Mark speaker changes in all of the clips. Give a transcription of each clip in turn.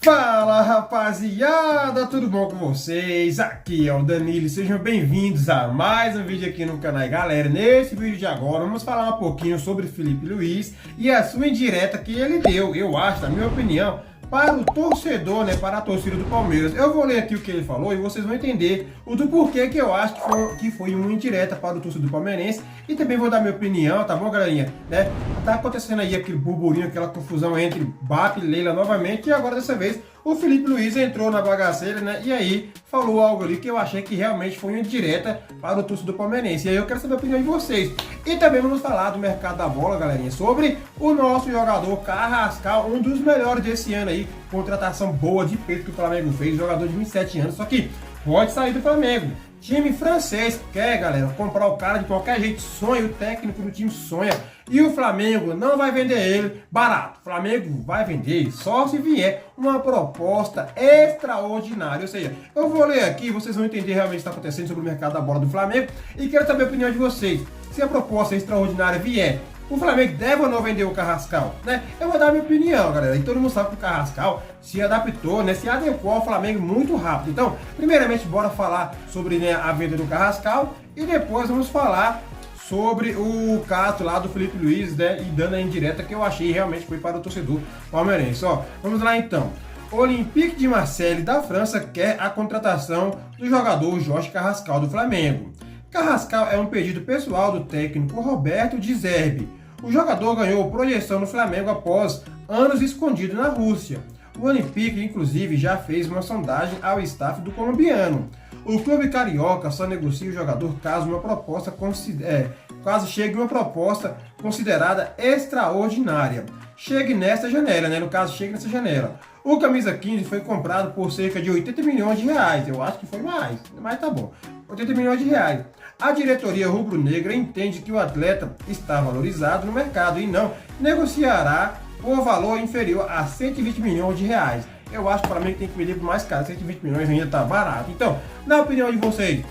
Speaker 1: Fala rapaziada, tudo bom com vocês? Aqui é o Danilo, sejam bem-vindos a mais um vídeo aqui no canal. E galera, nesse vídeo de agora vamos falar um pouquinho sobre Felipe Luiz e a sua indireta que ele deu, eu acho, na minha opinião, para o torcedor, né, para a torcida do Palmeiras. Eu vou ler aqui o que ele falou e vocês vão entender o do porquê que eu acho que foi uma indireta para o torcedor palmeirense. E também vou dar minha opinião, tá bom, galerinha? Né? Tá acontecendo aí aquele burburinho, aquela confusão entre Bap e Leila novamente. E agora, dessa vez, o Felipe Luiz entrou na bagaceira, né? E aí falou algo ali que eu achei que realmente foi uma indireta para o torcedor palmeirense. E aí eu quero saber a opinião de vocês. E também vamos falar do mercado da bola, galerinha, sobre o nosso jogador Carrascal, um dos melhores desse ano aí. Contratação boa de peito que o Flamengo fez, jogador de 27 anos, só que pode sair do Flamengo. Time francês quer, galera, comprar o cara de qualquer jeito, sonha, o técnico do time sonha. E o Flamengo não vai vender ele barato. O Flamengo vai vender só se vier uma proposta extraordinária. Ou seja, eu vou ler aqui, vocês vão entender realmente o que está acontecendo sobre o mercado da bola do Flamengo. E quero saber a opinião de vocês. Se a proposta extraordinária vier, o Flamengo deve ou não vender o Carrascal, né? Eu vou dar a minha opinião, galera. E todo mundo sabe que o Carrascal se adaptou, né? Se adequou ao Flamengo muito rápido. Então, primeiramente, bora falar sobre, né, a venda do Carrascal. E depois vamos falar sobre o caso lá do Felipe Luiz, né? E dando a indireta que eu achei realmente foi para o torcedor palmeirense. Ó, vamos lá então. O Olympique de Marseille da França quer a contratação do jogador Jorge Carrascal do Flamengo. Carrascal é um pedido pessoal do técnico Roberto de Zerbi. O jogador ganhou projeção no Flamengo após anos escondido na Rússia. O Olympique, inclusive, já fez uma sondagem ao staff do colombiano. O clube carioca só negocia o jogador caso chegue uma proposta considerada extraordinária. Chegue nessa janela, né? No caso, chegue nessa janela. O camisa 15 foi comprado por cerca de 80 milhões de reais. Eu acho que foi mais, mas tá bom. 80 milhões de reais. A diretoria rubro-negra entende que o atleta está valorizado no mercado e não negociará por valor inferior a 120 milhões de reais. Eu acho que o Flamengo tem que vender por mais caro, 120 milhões ainda está barato. Então, na opinião de vocês,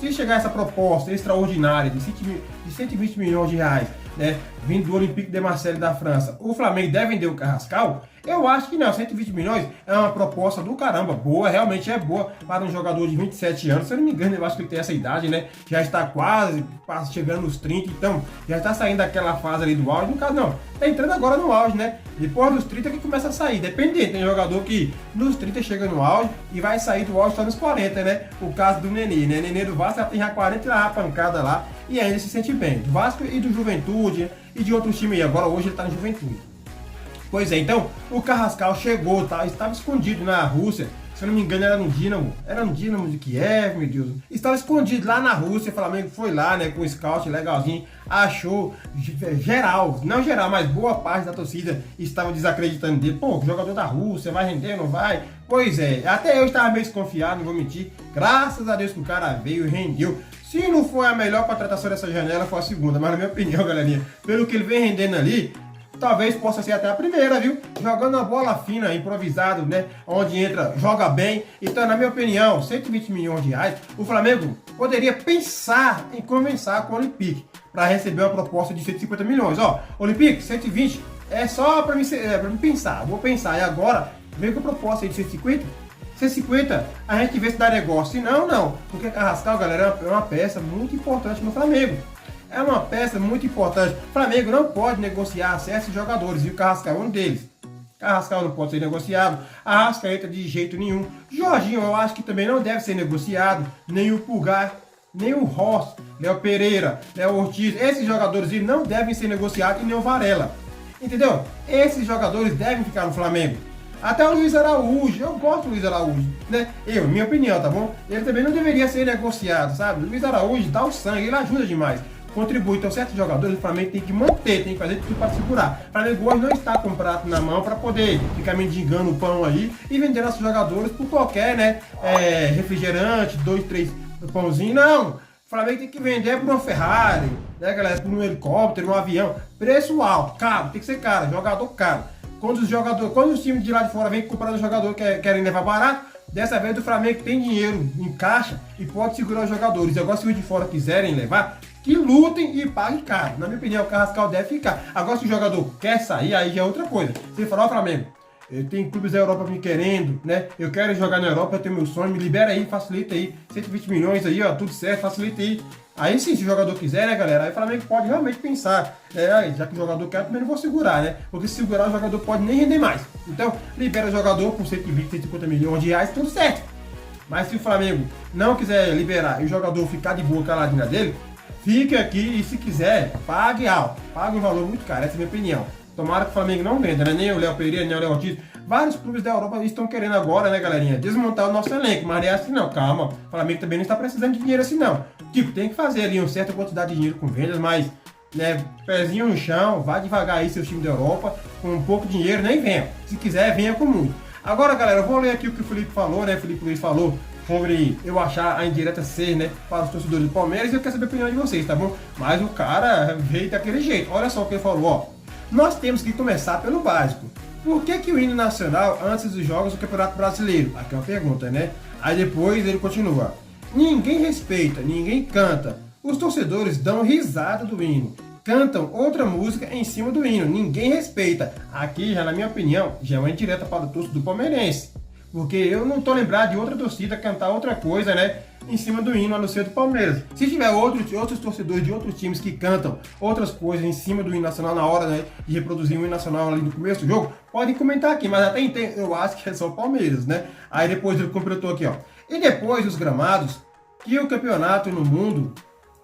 Speaker 1: se chegar essa proposta extraordinária de 120 milhões de reais, né, vindo do Olympique de Marseille da França, o Flamengo deve vender o Carrascal? Eu acho que não, 120 milhões é uma proposta do caramba, boa, realmente é boa para um jogador de 27 anos, se eu não me engano, eu acho que ele tem essa idade, né, já está quase chegando nos 30, então já está saindo daquela fase ali do auge, no caso não, está entrando agora no auge, né, depois dos 30 que começa a sair, dependendo, tem jogador que nos 30 chega no auge e vai sair do auge só nos 40, né, o caso do Nenê, né, Nenê do Vasco já tem já 40 e dá a pancada lá e ainda se sente bem, do Vasco e do Juventude e de outros times aí, agora hoje ele está no Juventude. Pois é, então o Carrascal chegou, tá? Estava escondido na Rússia, se eu não me engano era no Dinamo de Kiev, meu Deus. Estava escondido lá na Rússia, o Flamengo foi lá, né, com o scout legalzinho, achou geral, não geral, mas boa parte da torcida estava desacreditando dele. Pô, jogador da Rússia, vai render, não vai? Pois é, até eu estava meio desconfiado, não vou mentir, graças a Deus que o cara veio e rendeu. Se não foi a melhor contratação dessa janela, foi a segunda, mas na minha opinião, galerinha, pelo que ele vem rendendo ali, talvez possa ser até a primeira, viu? Jogando uma bola fina, improvisado, né? Onde entra, joga bem. Então, na minha opinião, 120 milhões de reais, o Flamengo poderia pensar em conversar com o Olympique para receber uma proposta de 150 milhões. Ó, Olympique, 120 é só para mim pensar. Vou pensar. E agora, vem com a proposta aí de 150. 150, a gente vê se dá negócio. Se não, não. Porque Carrascal, galera, é uma peça muito importante no Flamengo. É uma peça muito importante. O Flamengo não pode negociar certos jogadores e o Carrascal é um deles. Carrascal não pode ser negociado. A Arrascaeta de jeito nenhum. Jorginho eu acho que também não deve ser negociado. Nem o Pulgar, nem o Ross, Léo Pereira, Léo Ortiz. Esses jogadores não devem ser negociados e nem o Varela. Entendeu? Esses jogadores devem ficar no Flamengo. Até o Luiz Araújo, eu gosto do Luiz Araújo, né? Minha opinião, tá bom? Ele também não deveria ser negociado, sabe? O Luiz Araújo dá o sangue, ele ajuda demais. Contribui, então certos jogadores o Flamengo tem que manter, tem que fazer tudo para segurar. O Flamengo hoje não está com o prato na mão para poder ficar mendigando o pão aí e vender nossos jogadores por qualquer, né, refrigerante, 2, 3 pãozinho, não. O Flamengo tem que vender por uma Ferrari, né, galera, por um helicóptero, um avião, preço alto, caro, tem que ser caro, jogador caro. Quando os times de lá de fora vêm comprar o jogador que querem levar barato, dessa vez o Flamengo tem dinheiro em caixa e pode segurar os jogadores. Agora se os de fora quiserem levar, que lutem e paguem caro. Na minha opinião, o Carrascal deve ficar. Agora, se o jogador quer sair, aí já é outra coisa. Você falar, ó, Flamengo, Tem clubes da Europa me querendo, né? Eu quero jogar na Europa, eu tenho meu sonho, me libera aí, facilita aí. 120 milhões aí, ó, tudo certo, facilita aí. Aí sim, se o jogador quiser, né, galera? Aí o Flamengo pode realmente pensar, já que o jogador quer, também não vou segurar, né? Porque se segurar, o jogador pode nem render mais. Então, libera o jogador por 120, 150 milhões de reais, tudo certo. Mas se o Flamengo não quiser liberar e o jogador ficar de boa caladinha dele, fique aqui e se quiser, pague alto. Pague um valor muito caro, essa é a minha opinião. Tomara que o Flamengo não venda, né? Nem o Léo Pereira, nem o Léo Ortiz. Vários clubes da Europa estão querendo agora, né, galerinha, desmontar o nosso elenco. Mas é assim não, calma. O Flamengo também não está precisando de dinheiro assim não. Tipo, tem que fazer ali uma certa quantidade de dinheiro com vendas, mas, né, pezinho no chão, vá devagar aí seus times da Europa, com um pouco de dinheiro, nem venha. Se quiser, venha com muito. Agora, galera, eu vou ler aqui o que o Felipe falou, né? Felipe Luiz falou sobre eu achar a indireta ser, né, para os torcedores do Palmeiras, e eu quero saber a opinião de vocês, tá bom? Mas o cara veio daquele jeito. Olha só o que ele falou, ó. Nós temos que começar pelo básico. Por que o hino nacional antes dos jogos do Campeonato Brasileiro? Aqui é uma pergunta, né? Aí depois ele continua. Ninguém respeita, ninguém canta. Os torcedores dão risada do hino. Cantam outra música em cima do hino. Ninguém respeita. Aqui, já na minha opinião, já é uma indireta para o torcedor palmeirense. Porque eu não tô lembrado de outra torcida cantar outra coisa, né? Em cima do hino a não ser do Palmeiras. Se tiver outros torcedores de outros times que cantam outras coisas em cima do hino nacional na hora, né, de reproduzir o hino nacional ali no começo do jogo, podem comentar aqui, mas até então eu acho que é só o Palmeiras, né? Aí depois ele completou aqui, ó. E depois os gramados, que o campeonato no mundo,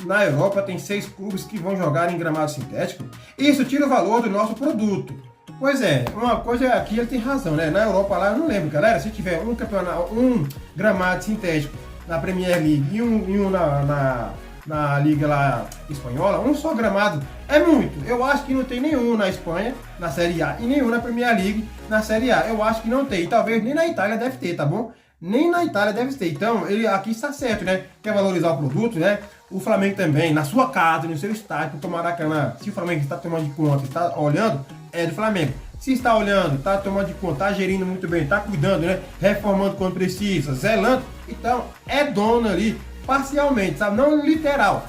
Speaker 1: na Europa, tem 6 clubes que vão jogar em gramado sintético. Isso tira o valor do nosso produto. Pois é, uma coisa aqui ele tem razão, né? Na Europa lá, eu não lembro, galera, se tiver um campeonato, um gramado sintético na Premier League e um na Liga lá espanhola, um só gramado é muito. Eu acho que não tem nenhum na Espanha, na Série A, e nenhum na Premier League, na Série A. Eu acho que não tem, talvez nem na Itália deve ter, tá bom? Nem na Itália deve ter. Então, ele aqui está certo, né? Quer valorizar o produto, né? O Flamengo também, na sua casa, no seu estádio, no Maracanã, se o Flamengo está tomando de conta, está olhando, é do Flamengo. Se está olhando, está tomando de conta, está gerindo muito bem, está cuidando, né? Reformando quando precisa, zelando, então é dono ali, parcialmente, sabe? Não literal.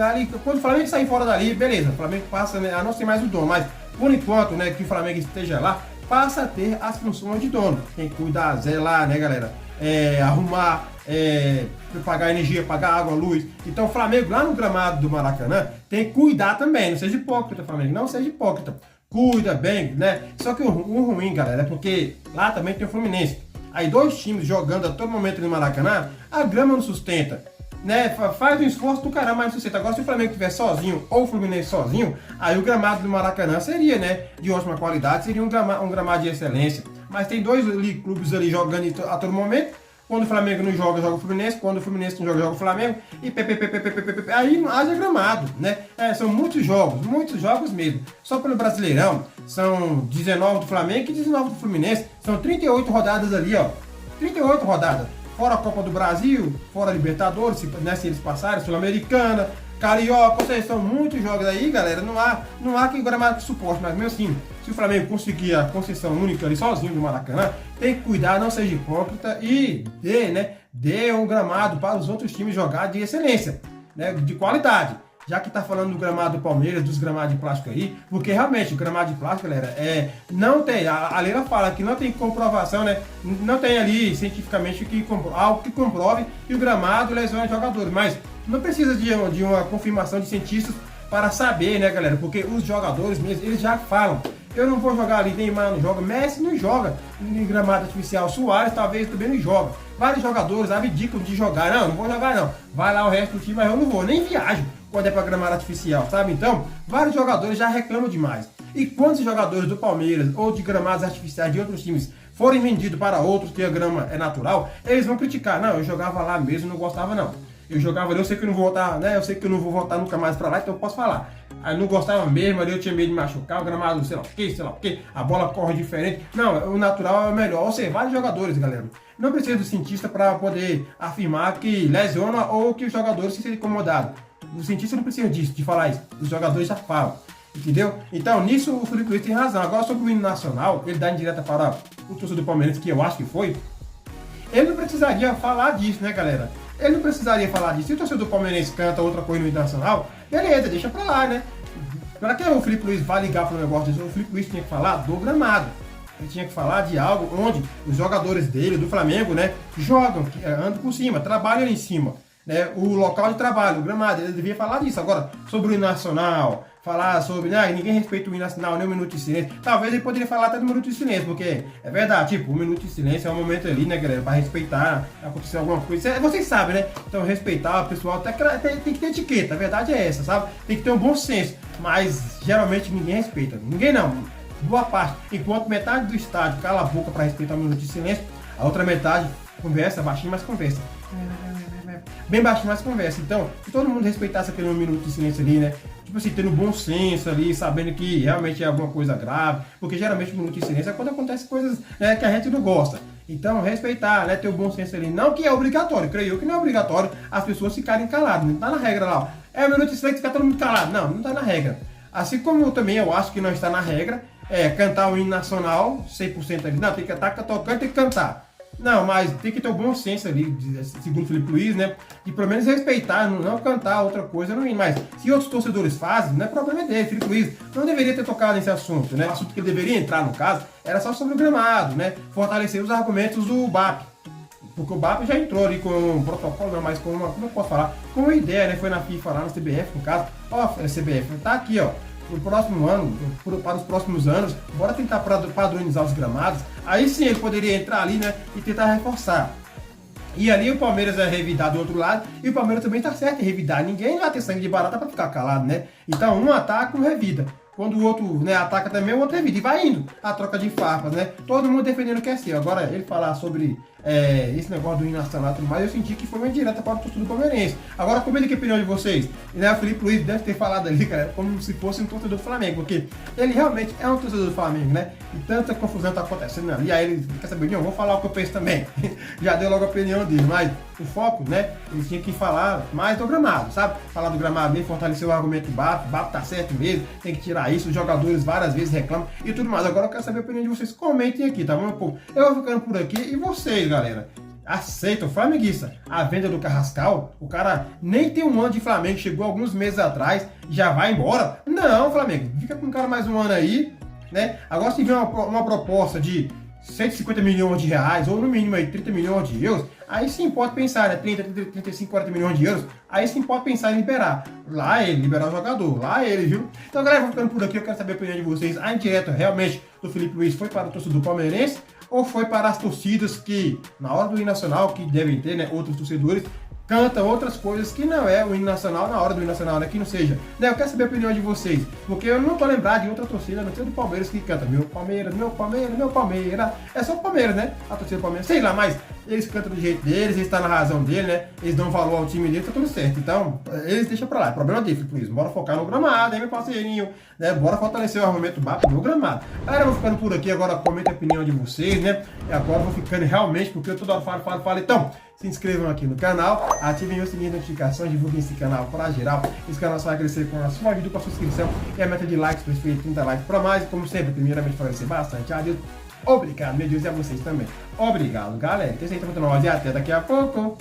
Speaker 1: Ali, quando o Flamengo sair fora dali, beleza, o Flamengo passa, né, a não ser mais o dono, mas por enquanto, né, que o Flamengo esteja lá, passa a ter as funções de dono. Tem que cuidar, zelar, né, galera? Arrumar, pagar energia, pagar água, luz. Então o Flamengo lá no gramado do Maracanã tem que cuidar também. Não seja hipócrita, Flamengo, não seja hipócrita. Cuida bem, né? Só que o ruim, galera, é porque lá também tem o Fluminense. Aí 2 times jogando a todo momento no Maracanã, a grama não sustenta, né? Faz um esforço do caramba, mas não sustenta. Agora, se o Flamengo estiver sozinho ou o Fluminense sozinho, aí o gramado do Maracanã seria, né, de ótima qualidade, seria um gramado de excelência. Mas tem 2 clubes ali jogando a todo momento. Quando o Flamengo não joga, joga o Fluminense. Quando o Fluminense não joga, joga o Flamengo. E aí não haja gramado, né? São muitos jogos mesmo. Só pelo Brasileirão, são 19 do Flamengo e 19 do Fluminense. São 38 rodadas ali, ó. 38 rodadas. Fora a Copa do Brasil, fora a Libertadores, né, se eles passarem, Sul-Americana, Carioca, ou seja, são muitos jogos aí, galera. Não há que gramado que suporte, mas mesmo assim, se o Flamengo conseguir a concessão única ali sozinho do Maracanã, tem que cuidar, não seja hipócrita e dê um gramado para os outros times jogar de excelência, né, de qualidade. Já que tá falando do gramado do Palmeiras, dos gramados de plástico aí, porque realmente o gramado de plástico, galera, não tem, a Leila fala que não tem comprovação, né? Não tem ali cientificamente algo que comprove que o gramado lesiona jogadores, mas não precisa de uma confirmação de cientistas para saber, né, galera? Porque os jogadores mesmo, eles já falam. Eu não vou jogar ali, Neymar não joga, Messi não joga em gramado artificial, Suárez talvez também não joga. Vários jogadores abdicam de jogar, não vou jogar não. Vai lá o resto do time, mas eu não vou, nem viajo quando é para gramado artificial, sabe? Então, vários jogadores já reclamam demais. E quando os jogadores do Palmeiras ou de gramados artificiais de outros times forem vendidos para outros que a grama é natural, eles vão criticar. Não, eu jogava lá mesmo, não gostava não. Eu jogava ali, eu sei que eu não vou voltar, né? Eu sei que eu não vou voltar nunca mais pra lá, então eu posso falar. Aí não gostava mesmo, ali eu tinha medo de machucar, o gramado, sei lá o que, a bola corre diferente. Não, o natural é o melhor. Ou seja, vários jogadores, galera. Não precisa do cientista para poder afirmar que lesiona ou que os jogadores se sentem incomodados. O cientista não precisa disso, de falar isso. Os jogadores já falam. Entendeu? Então, nisso o Felipe Luiz tem razão. Agora, sobre o hino nacional, ele dá em direta para o torcedor do Palmeiras, que eu acho que foi. Ele não precisaria falar disso, né, galera? Ele não precisaria falar disso. Se o torcedor palmeirense canta outra coisa no internacional, beleza, deixa pra lá, né? Para que o Felipe Luiz vai ligar pro negócio disso? O Felipe Luiz tinha que falar do gramado. ele tinha que falar de algo onde os jogadores dele, do Flamengo, né, jogam, andam por cima, trabalham ali em cima, né, o local de trabalho, o gramado, ele devia falar disso. Agora, sobre o hino nacional, falar sobre, né, ninguém respeita o hino nacional, nem o minuto de silêncio. Talvez ele poderia falar até do minuto de silêncio, porque é verdade, tipo, o minuto de silêncio é um momento ali, né, galera, para respeitar, acontecer alguma coisa. Vocês sabem, né? Então, respeitar o pessoal, até tem que ter etiqueta, a verdade é essa, sabe? Tem que ter um bom senso, mas geralmente ninguém respeita. Ninguém não, boa parte. Enquanto metade do estádio cala a boca para respeitar o minuto de silêncio, a outra metade conversa, baixinho, mas conversa. Bem baixinho, mas conversa. Então, se todo mundo respeitasse aquele minuto de silêncio ali, né? Tipo assim, tendo bom senso ali, sabendo que realmente é alguma coisa grave, porque geralmente o minuto de silêncio é quando acontece coisas, né, que a gente não gosta. Então, respeitar, né, ter o bom senso ali. Não que é obrigatório, creio eu que não é obrigatório as pessoas ficarem caladas. Não tá na regra lá, ó. É o minuto de silêncio, ficar todo mundo calado. Não tá na regra. Assim como eu também, eu acho que não está na regra, cantar o hino nacional 100% ali. Não, tem que estar tocando, tem que cantar. Não, mas tem que ter o bom senso ali, segundo o Felipe Luiz, né? De pelo menos respeitar, não cantar outra coisa no hino. Mas se outros torcedores fazem, não é problema dele. Felipe Luiz não deveria ter tocado nesse assunto, né? O assunto que ele deveria entrar, no caso, era só sobre o gramado, né? Fortalecer os argumentos do BAP. Porque o BAP já entrou ali com um protocolo, não, mas com uma, como eu posso falar? Com uma ideia, né? Foi na FIFA lá, na CBF, no caso. Ó, CBF, tá aqui, ó. Pro próximo ano, para os próximos anos, bora tentar padronizar os gramados. Aí sim ele poderia entrar ali, né, e tentar reforçar. E ali o Palmeiras é revidar do outro lado, e o Palmeiras também tá certo em revidar. Ninguém vai ter sangue de barata para ficar calado, né? Então um ataca, um revida. Quando o outro, né, ataca também, o outro revida. E vai indo a troca de farpas, né? Todo mundo defendendo o que é seu. Agora, ele falar sobre esse negócio do hino nacional e tudo mais, eu senti que foi uma indireta para o torcedor palmeirense. Agora, comenta aqui a opinião de vocês. E, né, o Felipe Luiz deve ter falado ali, cara, como se fosse um torcedor do Flamengo, porque ele realmente é um torcedor do Flamengo, né? E tanta confusão tá acontecendo ali. Aí ele quer saber, não, vou falar o que eu penso também. Já deu logo a opinião dele, mas o foco, né? Ele tinha que falar mais do gramado, sabe? Falar do gramado, nem fortalecer o argumento do BAP. O BAP tá certo mesmo, tem que tirar isso. Os jogadores várias vezes reclamam e tudo mais. Agora eu quero saber a opinião de vocês. Comentem aqui, tá bom, povo? Eu vou ficando por aqui e vocês, galera, aceitam, flamenguista, a venda do Carrascal? O cara nem tem um ano de Flamengo, chegou alguns meses atrás, já vai embora? Não, Flamengo, fica com o cara mais um ano aí, né? Agora se vier uma proposta de 150 milhões de reais, ou no mínimo aí 30 milhões de euros, aí sim pode pensar, né? 30, 35, 40 milhões de euros, aí sim pode pensar em liberar. Lá ele, liberar o jogador, lá ele, viu? Então, galera, vou ficando por aqui, eu quero saber a opinião de vocês. A indireta realmente do Felipe Luiz foi para o torcedor palmeirense, ou foi para as torcidas que, na hora do hino nacional, que devem ter, né, outros torcedores, canta outras coisas que não é o hino nacional na hora do hino nacional, né? Que não seja. Né? Eu quero saber a opinião de vocês, porque eu não tô lembrado de outra torcida, não sei do Palmeiras que canta meu Palmeiras, meu Palmeiras, meu Palmeiras. É só o Palmeiras, né? A torcida do Palmeiras, sei lá, mas eles cantam do jeito deles, eles estão na razão dele, né? Eles dão valor ao time dele, tá tudo certo. Então, eles deixam pra lá. É problema dele, Felipe Luiz. Bora focar no gramado, hein, meu parceirinho? Né? Bora fortalecer o armamento BAP no gramado. Galera, eu vou ficando por aqui agora, comenta a opinião de vocês, né? E agora eu vou ficando realmente, porque eu toda hora falo. Então, se inscrevam aqui no canal, ativem o sininho de notificações, divulguem esse canal para geral. Esse canal só vai crescer com a sua ajuda, com a sua inscrição e a meta de likes para esse 30 likes para mais. E como sempre, primeiramente agradecer bastante a Deus. Obrigado, meu Deus, e a vocês também. Obrigado, galera. Esse aí tá muito nós e até daqui a pouco.